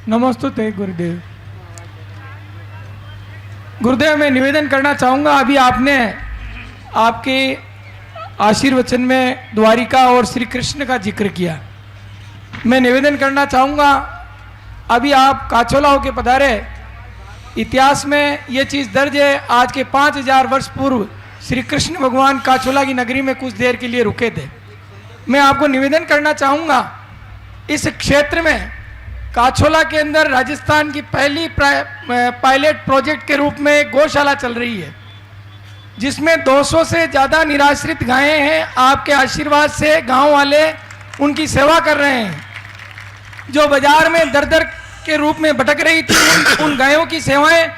नमस्ते गुरुदेव। गुरुदेव, मैं निवेदन करना चाहूँगा, अभी आपने आपके आशीर्वचन में द्वारिका और श्री कृष्ण का जिक्र किया। मैं निवेदन करना चाहूँगा, अभी आप काचोला होके पधारे, इतिहास में ये चीज़ दर्ज है, आज के 5000 वर्ष पूर्व श्री कृष्ण भगवान काचोला की नगरी में कुछ देर के लिए रुके थे। मैं आपको निवेदन करना चाहूँगा, इस क्षेत्र में काचोला के अंदर राजस्थान की पहली पायलट प्रोजेक्ट के रूप में एक गौशाला चल रही है, जिसमें 200 से ज़्यादा निराश्रित गायें हैं। आपके आशीर्वाद से गांव वाले उनकी सेवा कर रहे हैं। जो बाजार में दर दर के रूप में भटक रही थी, उन गायों की सेवाएं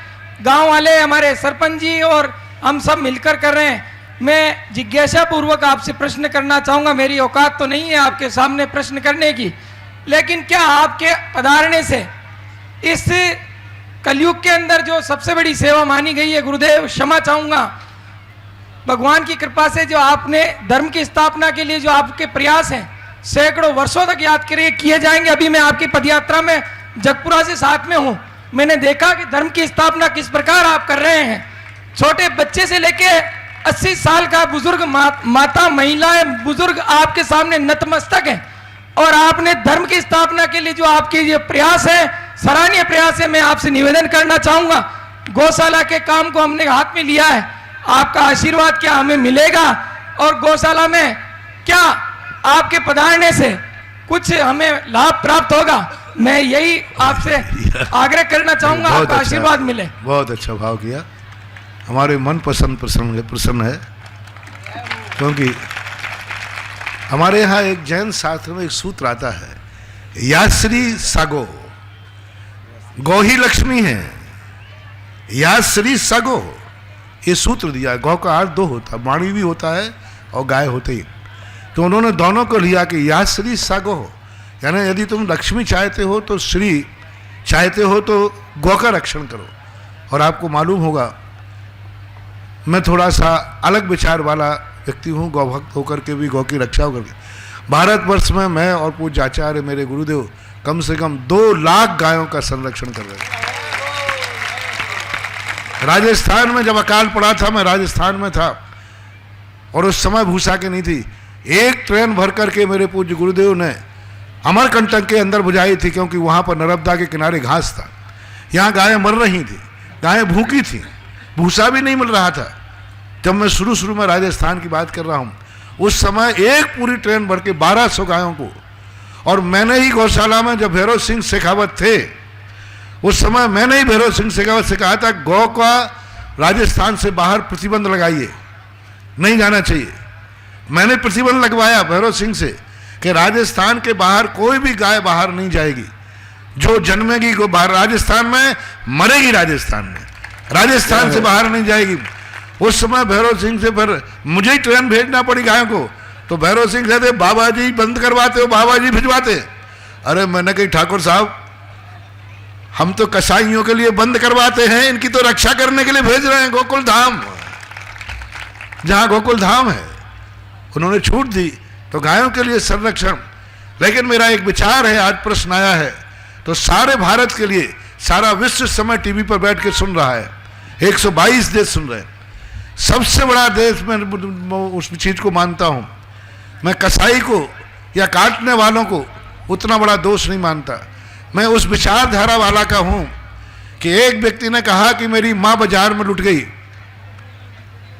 गांव वाले, हमारे सरपंच जी और हम सब मिलकर कर रहे हैं। मैं जिज्ञासा पूर्वक आपसे प्रश्न करना चाहूँगा, मेरी औकात तो नहीं है आपके सामने प्रश्न करने की, लेकिन क्या आपके पधारने से इस कलयुग के अंदर जो सबसे बड़ी सेवा मानी गई है, गुरुदेव क्षमा चाहूँगा, भगवान की कृपा से जो आपने धर्म की स्थापना के लिए जो आपके प्रयास हैं, सैकड़ों वर्षों तक याद किए जाएंगे। अभी मैं आपकी पदयात्रा में जगपुरा से साथ में हूँ, मैंने देखा कि धर्म की स्थापना किस प्रकार आप कर रहे हैं। छोटे बच्चे से लेके 80 साल का बुजुर्ग, माता, महिलाएं, बुजुर्ग आपके सामने नतमस्तक हैं, और आपने धर्म की स्थापना के लिए जो आपके ये प्रयास है, सराहनीय प्रयास है। मैं आपसे निवेदन करना चाहूँगा, गौशाला के काम को हमने हाथ में लिया है, आपका आशीर्वाद क्या हमें मिलेगा, और गौशाला में क्या आपके पधारने से कुछ हमें लाभ प्राप्त होगा, मैं यही आपसे आग्रह करना चाहूँगा, आपका आशीर्वाद मिले। बहुत अच्छा भाव किया, हमारे मन पसंद प्रसन्न है, क्योंकि हमारे यहाँ एक जैन शास्त्र में एक सूत्र आता है, याश्री सागो, गौ ही लक्ष्मी है, याश्री सागो, ये सूत्र दिया है। गौ का अर्थ दो होता है, वाणी भी होता है और गाय होते ही, तो उन्होंने दोनों को लिया कि याश्री सागो, यानी यदि तुम लक्ष्मी चाहते हो तो श्री चाहते हो तो गौ का रक्षण करो। और आपको मालूम होगा, मैं थोड़ा सा अलग विचार वाला व्यक्ति हूँ, गौ भक्त होकर के भी गौ की रक्षा होकर के। भारतवर्ष में मैं और पूज्य आचार्य मेरे गुरुदेव कम से कम 2 लाख गायों का संरक्षण कर रहे थे। राजस्थान में जब अकाल पड़ा था, मैं राजस्थान में था, और उस समय भूसा की नहीं थी। एक ट्रेन भर करके मेरे पूज्य गुरुदेव ने अमरकंटक के अंदर बुझाई थी, क्योंकि वहाँ पर नर्मदा के किनारे घास था। यहाँ गायें मर रही थी, गायें भूखी थी, भूसा भी नहीं मिल रहा था। जब मैं शुरू में राजस्थान की बात कर रहा हूँ, उस समय एक पूरी ट्रेन भर के 1200 गायों को, और मैंने ही गौशाला में जब भैरव सिंह शेखावत थे, उस समय मैंने ही भैरव सिंह शेखावत से कहा था, गौ का राजस्थान से बाहर प्रतिबंध लगाइए, नहीं जाना चाहिए। मैंने प्रतिबंध लगवाया भैरव सिंह से कि राजस्थान के बाहर कोई भी गाय बाहर नहीं जाएगी, जो जन्मेगी वो बाहर राजस्थान में मरेगी, राजस्थान से बाहर नहीं जाएगी। उस समय भैरव सिंह से फिर मुझे ही ट्रेन भेजना पड़ी गायों को, तो भैरव सिंह कहते, बाबा जी बंद करवाते हो, बाबा जी भिजवाते। अरे मैंने कही, ठाकुर साहब हम तो कसाईयों के लिए बंद करवाते हैं, इनकी तो रक्षा करने के लिए भेज रहे हैं गोकुल धाम, जहां गोकुल धाम है। उन्होंने छूट दी तो गायों के लिए संरक्षण। लेकिन मेरा एक विचार है, आज प्रश्न आया है तो सारे भारत के लिए, सारा विश्व इस समय टीवी पर बैठ के सुन रहा है, 122 देश सुन रहे हैं। सबसे बड़ा देश मैं उस चीज को मानता हूं, मैं कसाई को या काटने वालों को उतना बड़ा दोष नहीं मानता। मैं उस विचारधारा वाला का हूं कि एक व्यक्ति ने कहा कि मेरी मां बाजार में लुट गई,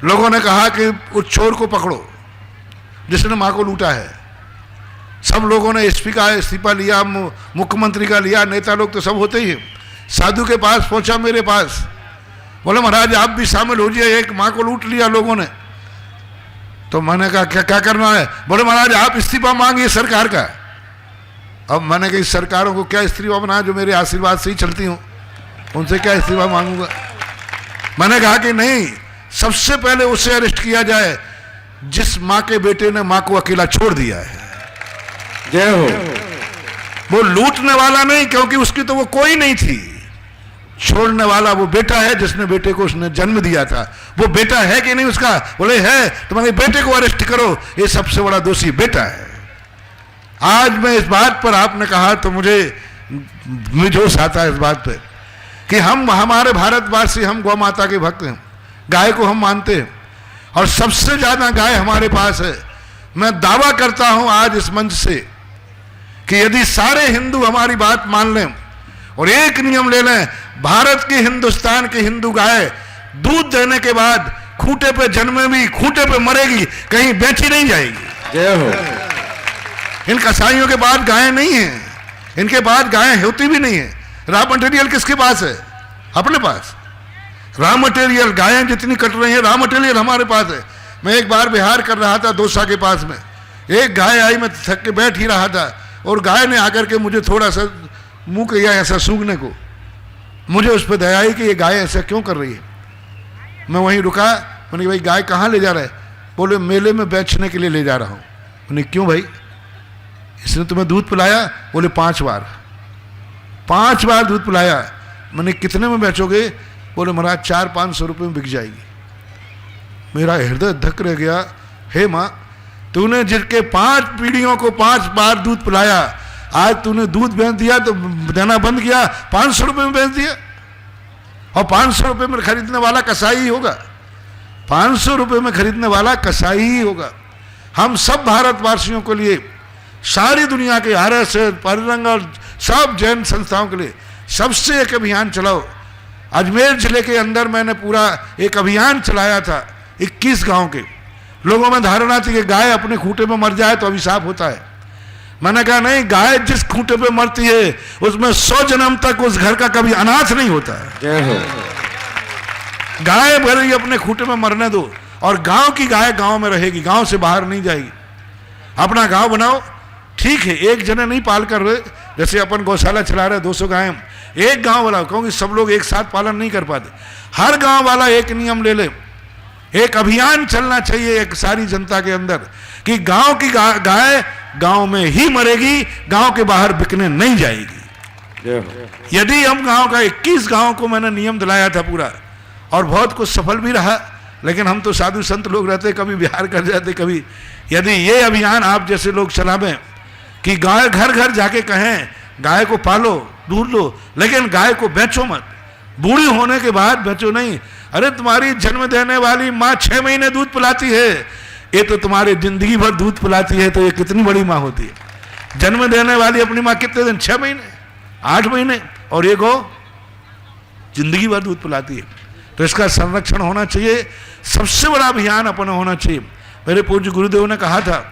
लोगों ने कहा कि उस चोर को पकड़ो जिसने मां को लूटा है। सब लोगों ने एसपी का इस्तीफा लिया, मुख्यमंत्री का लिया, नेता लोग तो सब होते ही। साधु के पास पहुंचा, मेरे पास, बोले महाराज आप भी शामिल हो जाइए, एक माँ को लूट लिया लोगों ने। तो मैंने कहा क्या करना है? बोले महाराज आप इस्तीफा मांगिए सरकार का। अब मैंने कहा सरकारों को क्या इस्तीफा बना, जो मेरे आशीर्वाद से ही चलती हूँ, उनसे क्या इस्तीफा मांगूंगा। मैंने कहा कि नहीं, सबसे पहले उसे अरेस्ट किया जाए जिस माँ के बेटे ने माँ को अकेला छोड़ दिया है। जय हो। वो लूटने वाला नहीं, क्योंकि उसकी तो वो कोई नहीं थी। छोड़ने वाला वो बेटा है जिसने बेटे को उसने जन्म दिया था। वो बेटा है कि नहीं उसका? बोले है। तुम्हारे बेटे को अरेस्ट करो, ये सबसे बड़ा दोषी बेटा है। आज मैं इस बात पर, आपने कहा तो मुझे मुझे जोश आता है इस बात पे कि हम हमारे भारतवासी हम गौ माता के भक्त हैं, गाय को हम मानते हैं और सबसे ज्यादा गाय हमारे पास है। मैं दावा करता हूं आज इस मंच से कि यदि सारे हिंदू हमारी बात मान लें और एक नियम ले लें, भारत की हिंदुस्तान की हिंदू गाय दूध देने के बाद खूंटे पे जन्मेगी, खूंटे पे मरेगी, कहीं बेची नहीं जाएगी। जय हो। इन कसाईयों के बाद गायें नहीं है, इनके बाद गायें होती भी नहीं है। रॉ मटेरियल किसके पास है? अपने पास। रॉ मटेरियल गायें जितनी कट रही है, रॉ मटेरियल हमारे पास है। मैं एक बार बिहार कर रहा था दौसा के पास में, एक गाय आई, मैं थक के बैठ ही रहा था और गाय ने आकर के मुझे थोड़ा सा मुंह किया ऐसा सूंघने को। मुझे उस पर दया आई कि ये गाय ऐसा क्यों कर रही है। मैं वहीं रुका, मैंने भाई गाय कहाँ ले जा रहा है? बोले मेले में बेचने के लिए ले जा रहा हूँ। मैंने क्यों भाई? इसने तुम्हें दूध पिलाया? बोले 5 बार। 5 बार दूध पिलाया। मैंने कितने में बेचोगे? बोले महाराज 400-500 रुपये में बिक जाएगी। मेरा हृदय धक रह गया। हे माँ, तूने जिसके 5 पीढ़ियों को 5 बार दूध पिलाया, आज तूने दूध बेच दिया तो देना बंद किया, 500 रुपये में बेच दिया। और 500 रुपये में खरीदने वाला कसाई ही होगा, 500 रुपये में खरीदने वाला कसाई ही होगा। हम सब भारतवासियों के लिए, सारी दुनिया के RSS, परिरंग और सब जैन संस्थाओं के लिए सबसे एक अभियान चलाओ। अजमेर जिले के अंदर मैंने पूरा एक अभियान चलाया था। 21 गांव के लोगों में धारणा थी कि गाय अपने खूंटे में मर जाए तो अभिशाप होता है। मैंने कहा नहीं, गाय जिस खूंटे पे मरती है उसमें 100 जन्म तक उस घर का कभी अनाथ नहीं होता है। जय हो। गाय भले अपने खूंटे में मरने दो, और गांव की गाय गांव में रहेगी, गांव से बाहर नहीं जाएगी। अपना गांव बनाओ, ठीक है, एक जने नहीं पाल कर रहे, जैसे अपन गौशाला चला रहे 200 गायें, एक गांव वाला, क्योंकि सब लोग एक साथ पालन नहीं कर पाते। हर गांव वाला एक नियम ले ले, एक अभियान चलना चाहिए एक सारी जनता के अंदर कि गांव की गाय गांव में ही मरेगी, गांव के बाहर बिकने नहीं जाएगी। यदि हम गांव का 21 गांव को मैंने नियम दिलाया था पूरा, और बहुत कुछ सफल भी रहा, लेकिन हम तो साधु संत लोग रहते, कभी बिहार कर जाते कभी। यदि ये अभियान आप जैसे लोग चलावें कि गाय घर घर जाके कहें गाय को पालो, दूध लो, लेकिन गाय को बेचो मत, बूढ़ी होने के बाद बेचो नहीं। अरे तुम्हारी जन्म देने वाली माँ 6 महीने दूध पिलाती है, ये तो तुम्हारे जिंदगी भर दूध पिलाती है, तो ये कितनी बड़ी माँ होती है। जन्म देने वाली अपनी माँ कितने दिन? 6 महीने, 8 महीने, और ये गौ जिंदगी भर दूध पिलाती है। तो इसका संरक्षण होना चाहिए, सबसे बड़ा अभियान अपना होना चाहिए। मेरे पूज्य गुरुदेव ने कहा था,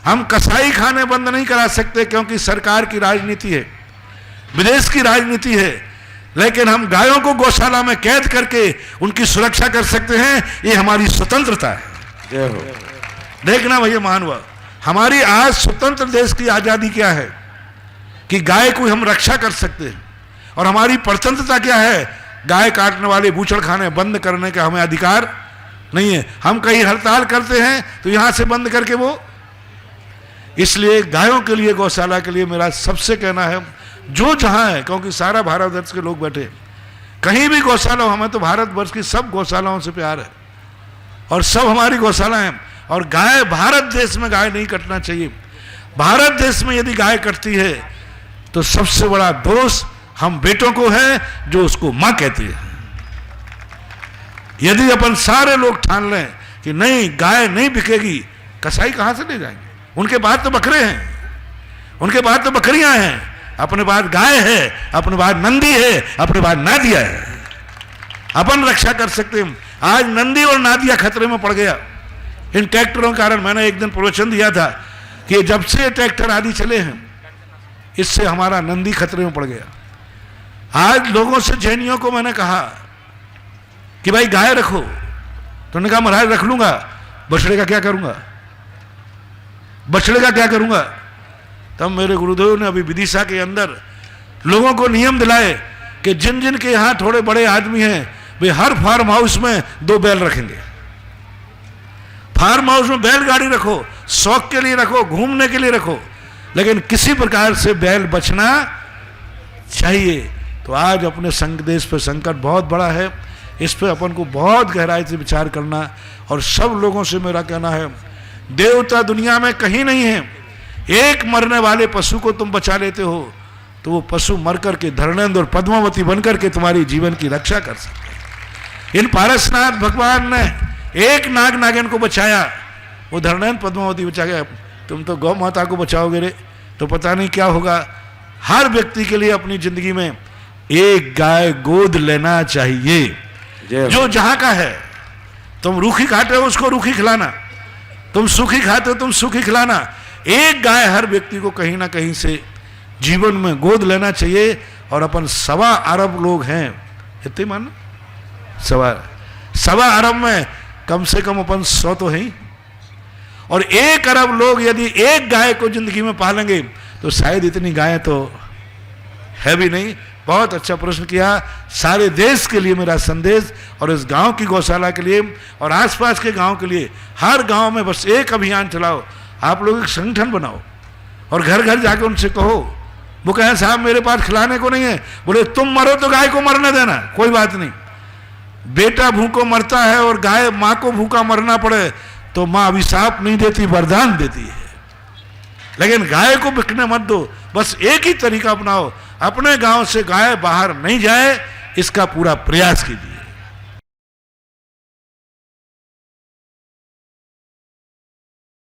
हम कसाई खाने बंद नहीं करा सकते क्योंकि सरकार की राजनीति है, विदेश की राजनीति है, लेकिन हम गायों को गौशाला में कैद करके उनकी सुरक्षा कर सकते हैं। ये हमारी स्वतंत्रता है। देखना भैया मानवा, हमारी आज स्वतंत्र देश की आजादी क्या है कि गाय को हम रक्षा कर सकते हैं, और हमारी परतंत्रता क्या है? गाय काटने वाले बूचड़ खाने बंद करने का हमें अधिकार नहीं है। हम कहीं हड़ताल करते हैं तो यहां से बंद करके वो। इसलिए गायों के लिए, गौशाला के लिए मेरा सबसे कहना है, जो जहां है, क्योंकि सारा भारतवर्ष के लोग बैठे, कहीं भी गौशाला, हमें तो भारतवर्ष की सब गौशालाओं से प्यार है और सब हमारी गौशाला हैं। और गाय, भारत देश में गाय नहीं कटना चाहिए। भारत देश में यदि गाय कटती है तो सबसे बड़ा दोष हम बेटों को है जो उसको मां कहती है। यदि अपन सारे लोग ठान लें कि नहीं, गाय नहीं बिकेगी, कसाई कहां से ले जाएंगे? उनके पास तो बकरे हैं, उनके पास तो बकरियां हैं, अपने पास गाय है, अपने पास नंदी है, अपने पास नादिया है। अपन रक्षा कर सकते हैं। आज नंदी और नादिया खतरे में पड़ गया इन ट्रैक्टरों के कारण। मैंने एक दिन प्रवचन दिया था कि जब से ट्रैक्टर आदि चले हैं, इससे हमारा नंदी खतरे में पड़ गया। आज लोगों से, जैनियों को मैंने कहा कि भाई गाय रखो, तो उन्होंने कहा महाराज रख लूंगा, बछड़े का क्या करूंगा? बछड़े का क्या करूंगा? तब मेरे गुरुदेव ने अभी विदिशा के अंदर लोगों को नियम दिलाए कि जिन जिन के यहां थोड़े बड़े आदमी हैं, वे हर फार्म हाउस में 2 बैल रखेंगे। फार्म हाउस में बैलगाड़ी रखो, शौक के लिए रखो, घूमने के लिए रखो, लेकिन किसी प्रकार से बैल बचना चाहिए। तो आज अपने देश पर संकट बहुत बड़ा है, इस पर अपन को बहुत गहराई से विचार करना। और सब लोगों से मेरा कहना है, देवता दुनिया में कहीं नहीं है। एक मरने वाले पशु को तुम बचा लेते हो तो वो पशु मर करके धर्मेंद्र और पद्मावती बनकर के तुम्हारी जीवन की रक्षा कर सकते। इन पारसनाथ भगवान ने एक नाग नागिन को बचाया, वो धर्मेंद्र पद्मावती बचा गया। तुम तो गौ माता को बचाओगे रे तो पता नहीं क्या होगा। हर व्यक्ति के लिए अपनी जिंदगी में एक गाय गोद लेना चाहिए, जय हो। जो जहां का है। तुम रूखी खाते हो उसको रूखी खिलाना, तुम सूखी खाते हो तुम सूखी खिलाना। एक गाय हर व्यक्ति को कहीं ना कहीं से जीवन में गोद लेना चाहिए। और अपन 1.25 अरब लोग हैं, इतने मान 1.25 अरब में कम से कम अपन 100 तो हैं। और 1 अरब लोग यदि एक गाय को जिंदगी में पालेंगे तो शायद इतनी गायें तो है भी नहीं। बहुत अच्छा प्रश्न किया। सारे देश के लिए मेरा संदेश, और इस गांव की गौशाला के लिए और आसपास के गांव के लिए, हर गांव में बस एक अभियान चलाओ। आप लोग एक संगठन बनाओ और घर घर जाके उनसे कहो। वो कहें साहब मेरे पास खिलाने को नहीं है, बोले तुम मरो तो गाय को मरने देना, कोई बात नहीं। बेटा भूखों मरता है और गाय माँ को भूखा मरना पड़े तो माँ अभिशाप नहीं देती, वरदान देती है। लेकिन गाय को बिकने मत दो। बस एक ही तरीका अपनाओ, अपने गांव से गाय बाहर नहीं जाए, इसका पूरा प्रयास कीजिए।